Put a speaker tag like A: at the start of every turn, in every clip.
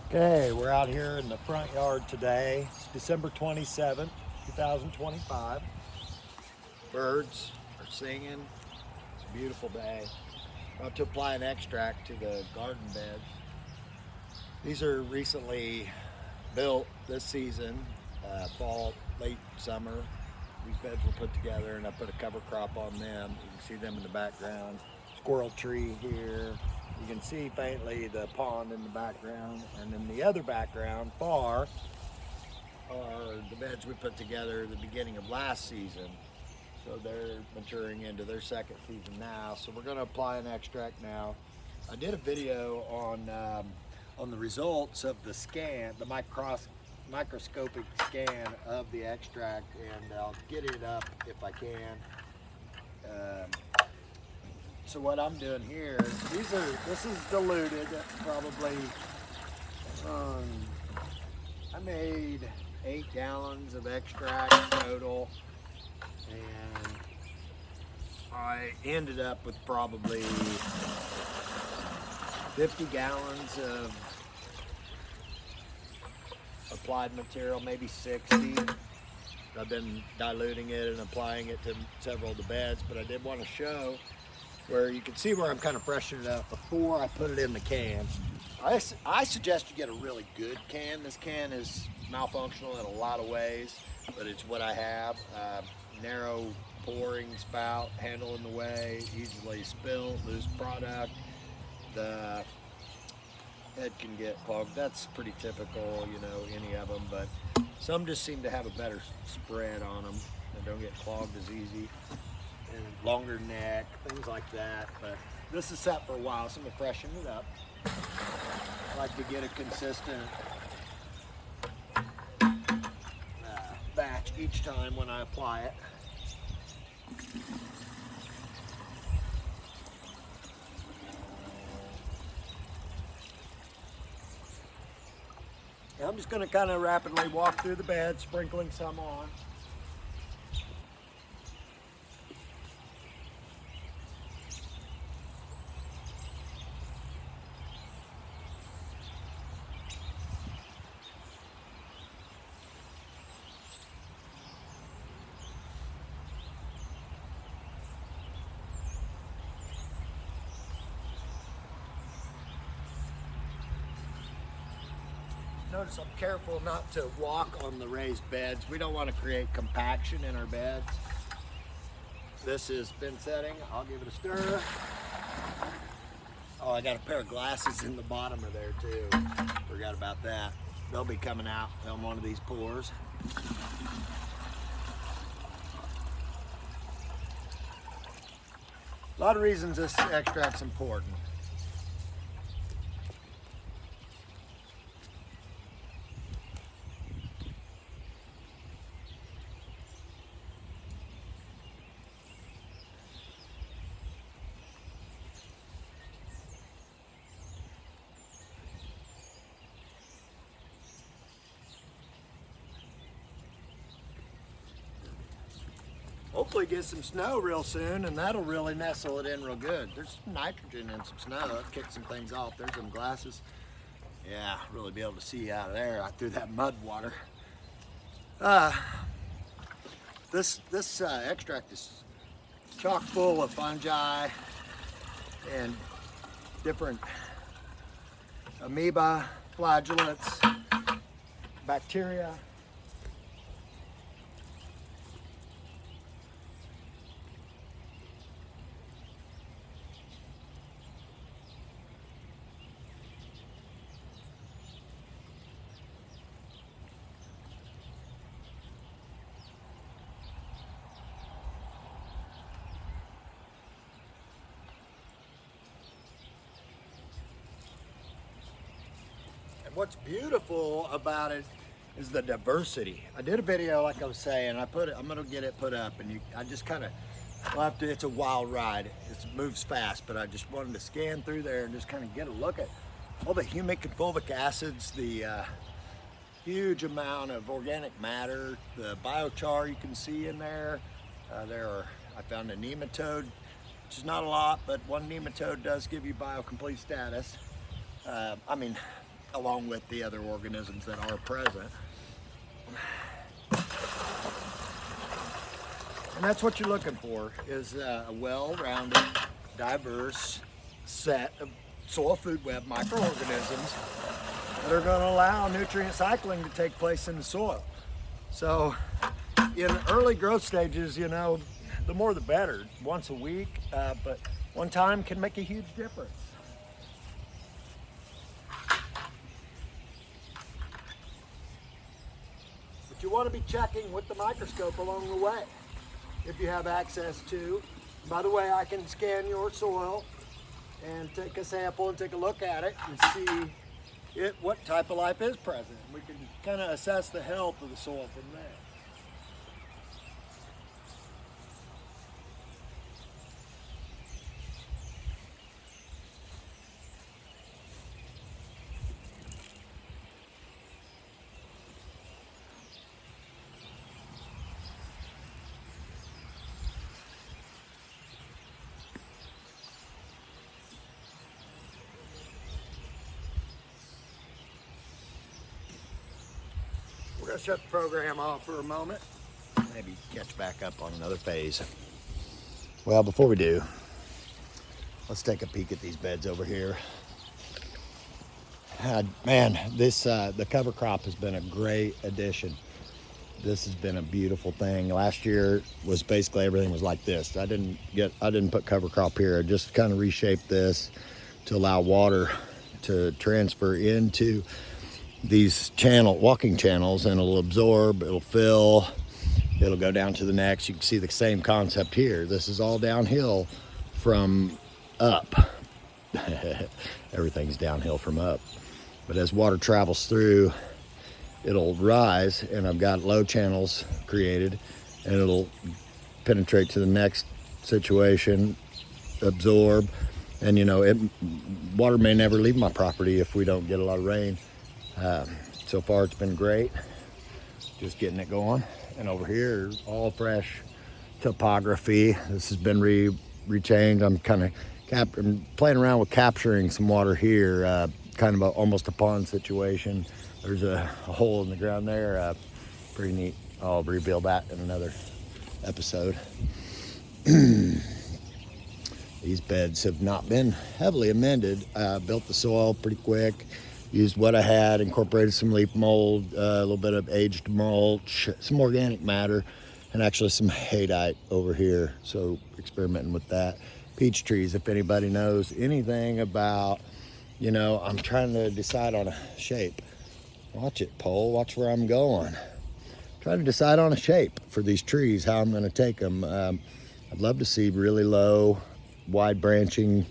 A: Okay, we're out here in the front yard today. It's December 27th, 2025. Birds are singing. It's a beautiful day. About to apply an extract to the garden beds. These are recently built this season, fall, late summer. These beds were put together and I put a cover crop on them. You can see them in the background. Squirrel tree here. You can see faintly the pond in the background, and in the other background far are the beds we put together at the beginning of last season. So they're maturing into their second season now. So we're going to apply an extract now. I did a video on the results of the scan, the microscopic scan of the extract, and I'll get it up if I can. So what I'm doing here, this is diluted, probably, I made 8 gallons of extract total, and I ended up with probably 50 gallons of applied material, maybe 60. I've been diluting it and applying it to several of the beds, but I did want to show where you can see where I'm kind of freshening it up before I put it in the can. I suggest you get a really good can. This can is malfunctional in a lot of ways, but it's what I have. Narrow pouring spout, handle in the way, easily spill, lose product. The head can get clogged. That's pretty typical, you know, any of them, but some just seem to have a better spread on them and don't get clogged as easy. And longer neck, things like that. But this is set for a while, so I'm gonna freshen it up. I like to get a consistent batch each time when I apply it. And I'm just gonna kind of rapidly walk through the bed, sprinkling some on. Notice I'm careful not to walk on the raised beds. We don't want to create compaction in our beds. This has been setting. I'll give it a stir. Oh, I got a pair of glasses in the bottom of there too. Forgot about that. They'll be coming out on one of these pours. A lot of reasons this extract's important. Hopefully get some snow real soon, and that'll really nestle it in real good. There's some nitrogen in some snow. It'll kick some things off. There's some glasses. Yeah, really be able to see out of there through that mud water. This extract is chock full of fungi and different amoeba, flagellates, bacteria. What's beautiful about it is the diversity. I did a video, like I was saying, I'm gonna get it put up, and I just kind of left it. It's a wild ride. It moves fast, but I just wanted to scan through there and just kind of get a look at all the humic and fulvic acids, the huge amount of organic matter, the biochar you can see in there. I found a nematode, which is not a lot, but one nematode does give you biocomplete status. I mean, along with the other organisms that are present. And that's what you're looking for, is a well-rounded, diverse set of soil food web microorganisms that are going to allow nutrient cycling to take place in the soil. So in early growth stages, you know, the more the better, once a week, but one time can make a huge difference. But you want to be checking with the microscope along the way, if you have access to. By the way, I can scan your soil and take a sample and take a look at it and see what type of life is present. We can kind of assess the health of the soil from there. We're going to shut the program off for a moment. Maybe catch back up on another phase. Well, before we do, let's take a peek at these beds over here. Man, the cover crop has been a great addition. This has been a beautiful thing. Last year was basically everything was like this. I didn't put cover crop here. I just kind of reshaped this to allow water to transfer into these walking channels, and it'll absorb, it'll fill, it'll go down to the next. You can see the same concept here. This is all downhill from up. Everything's downhill from up. But as water travels through, it'll rise, and I've got low channels created, and it'll penetrate to the next situation, absorb, and you know, water may never leave my property if we don't get a lot of rain. So far it's been great, just getting it going. And over here, all fresh topography. This has been rechanged. I'm kind of I'm playing around with capturing some water here, kind of almost a pond situation. There's a hole in the ground there, pretty neat. I'll reveal that in another episode. These beds have not been heavily amended. Built the soil pretty quick. Used what I had, incorporated some leaf mold, a little bit of aged mulch, some organic matter, and actually some haydite over here. So experimenting with that. Peach trees, if anybody knows anything about, you know, I'm trying to decide on a shape. Watch it, Pole, watch where I'm going. Trying to decide on a shape for these trees, how I'm gonna take them. I'd love to see really low, wide branching,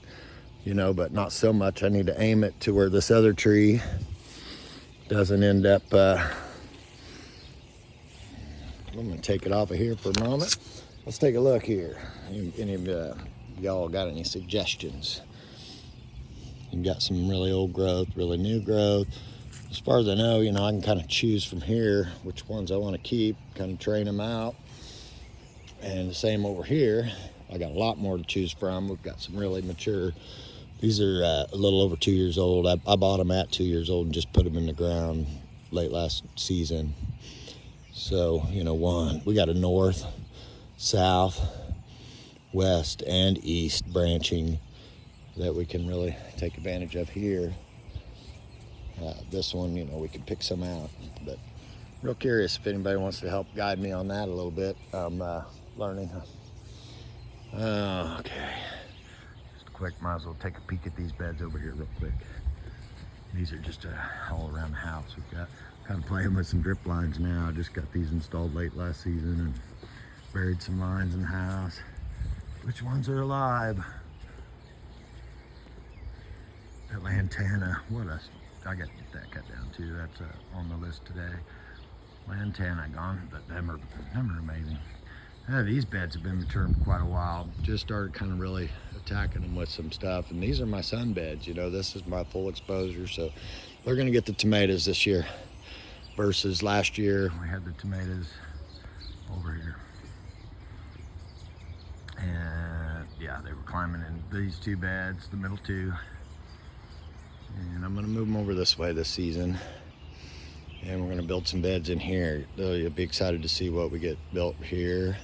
A: you know, but not so much. I need to aim it to where this other tree doesn't end up, I'm gonna take it off of here for a moment. Let's take a look here. Any of y'all got any suggestions? You've got some really old growth, really new growth. As far as I know, you know, I can kind of choose from here which ones I want to keep, kind of train them out. And the same over here. I got a lot more to choose from. We've got some really mature. These are a little over 2 years old. I bought them at 2 years old and just put them in the ground late last season. So, you know, we got a north, south, west, and east branching that we can really take advantage of here. This one, you know, we can pick some out, but real curious if anybody wants to help guide me on that a little bit. I'm learning. Okay. Quick, might as well take a peek at these beds over here real quick. These are just all around the house. We've got kind of playing with some drip lines now. I just got these installed late last season and buried some lines in the house. Which ones are alive? That lantana, I got to get that cut down too. That's on the list today. Lantana gone, but them are amazing. These beds have been maturing for quite a while. Just started kind of really attacking them with some stuff. And these are my sun beds, you know, this is my full exposure. So they're gonna get the tomatoes this year versus last year. We had the tomatoes over here. And yeah, they were climbing in these two beds, the middle two. And I'm gonna move them over this way this season. And we're gonna build some beds in here. You'll be excited to see what we get built here.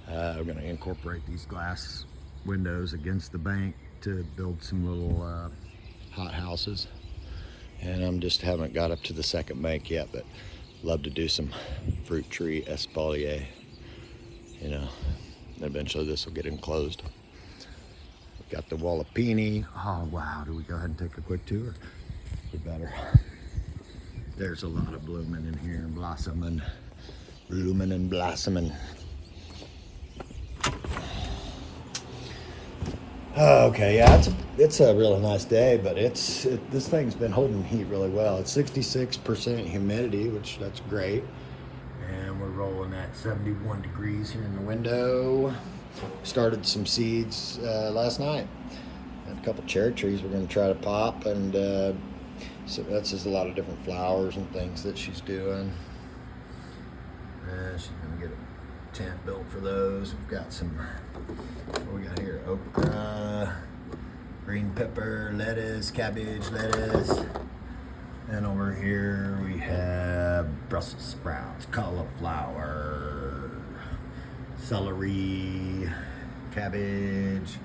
A: We're gonna incorporate these glass windows against the bank to build some little hot houses. And I'm just haven't got up to the second bank yet, but love to do some fruit tree espalier. You know, eventually this will get enclosed. We got the Wallapini. Oh wow, do we go ahead and take a quick tour? We better. There's a lot of blooming in here, blossoming and blossoming. Okay, yeah, it's a really nice day, but this thing's been holding heat really well. It's 66% humidity, which that's great. And we're rolling at 71 degrees here in the window. Started some seeds last night. Had a couple cherry trees we're going to try to pop, and so that's just a lot of different flowers and things that she's doing. She's going to get a tent built for those. We've got some, what we got here? Okra, green pepper, lettuce, cabbage, lettuce. And over here we have Brussels sprouts, cauliflower, celery, cabbage.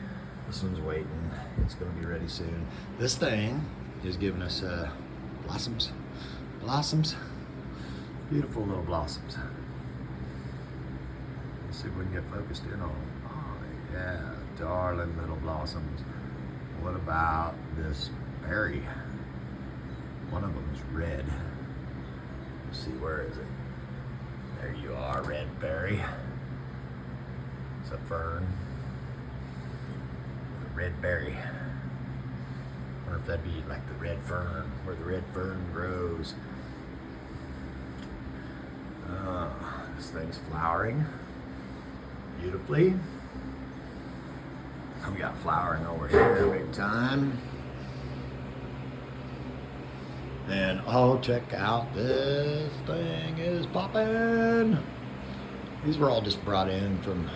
A: This one's waiting. It's going to be ready soon. This thing is giving us blossoms. Blossoms. Beautiful little blossoms. Let's see if we can get focused in on them. Oh, yeah. Darling little blossoms. What about this berry? One of them's red. Let's see, where is it? There you are, red berry. It's a fern. A red berry. I wonder if that'd be like the red fern, where the red fern grows. This thing's flowering beautifully. We got flowering over here big time. And oh, check out, this thing is popping. These were all just brought in from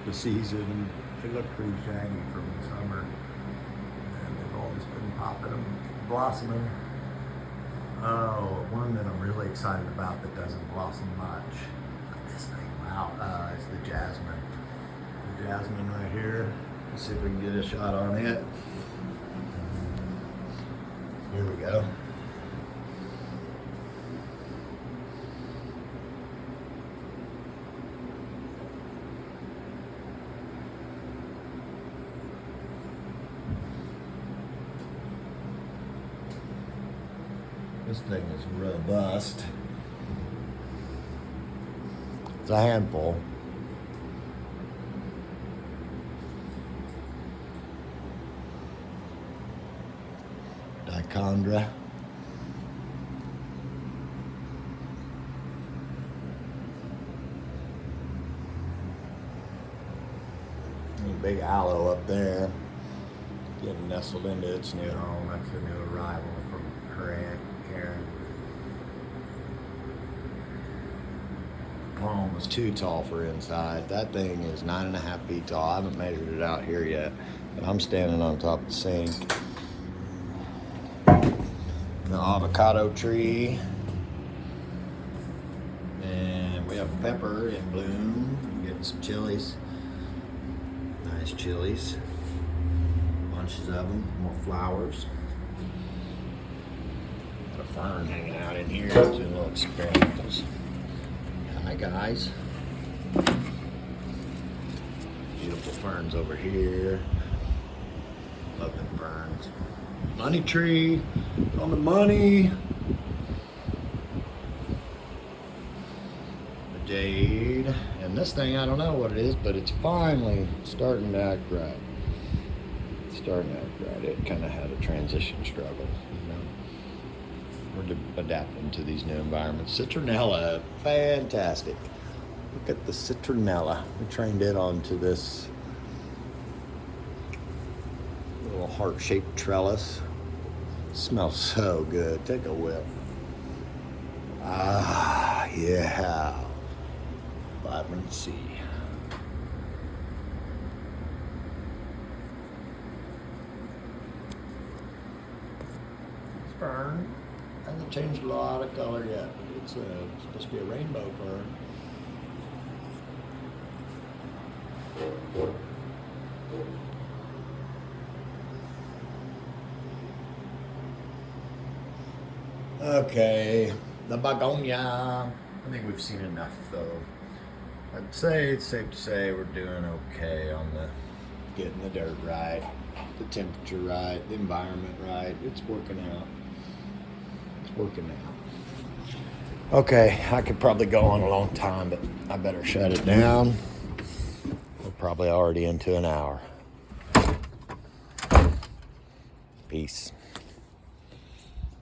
A: the season. They look pretty shaggy from the summer. And they've all just been popping and blossoming. Oh, one that I'm really excited about that doesn't blossom much. This thing, wow, it's the jasmine. The jasmine right here. Let's see if we can get a shot on it. Here we go. This thing is robust. It's a handful. Dichondra. Big aloe up there, getting nestled into its new home. That's a new arrival from her aunt Karen. The palm was too tall for inside. That thing is 9.5 feet tall. I haven't measured it out here yet, but I'm standing on top of the sink. The avocado tree, and we have pepper in bloom. I'm getting some chilies. Nice chilies, bunches of them, more flowers. Got a fern hanging out in here, doing little experimentals. Hi guys. Beautiful ferns over here. Love them ferns. Money tree, on the money. The jade. And this thing, I don't know what it is, but it's finally starting to act right. It's starting to act right. It kind of had a transition struggle, you know. We're adapting to these new environments. Citronella, fantastic. Look at the citronella. We trained it onto this little heart-shaped trellis. Smells so good. Take a whiff. Ah, yeah. Vitamin C. fern. Hasn't changed a lot of color yet, but it's supposed to be a rainbow fern. Okay, the begonia. I think we've seen enough though. I'd say it's safe to say we're doing okay on the getting the dirt right, the temperature right, the environment right. It's working out. It's working out. Okay, I could probably go on a long time, but I better shut it down. We're probably already into an hour. Peace.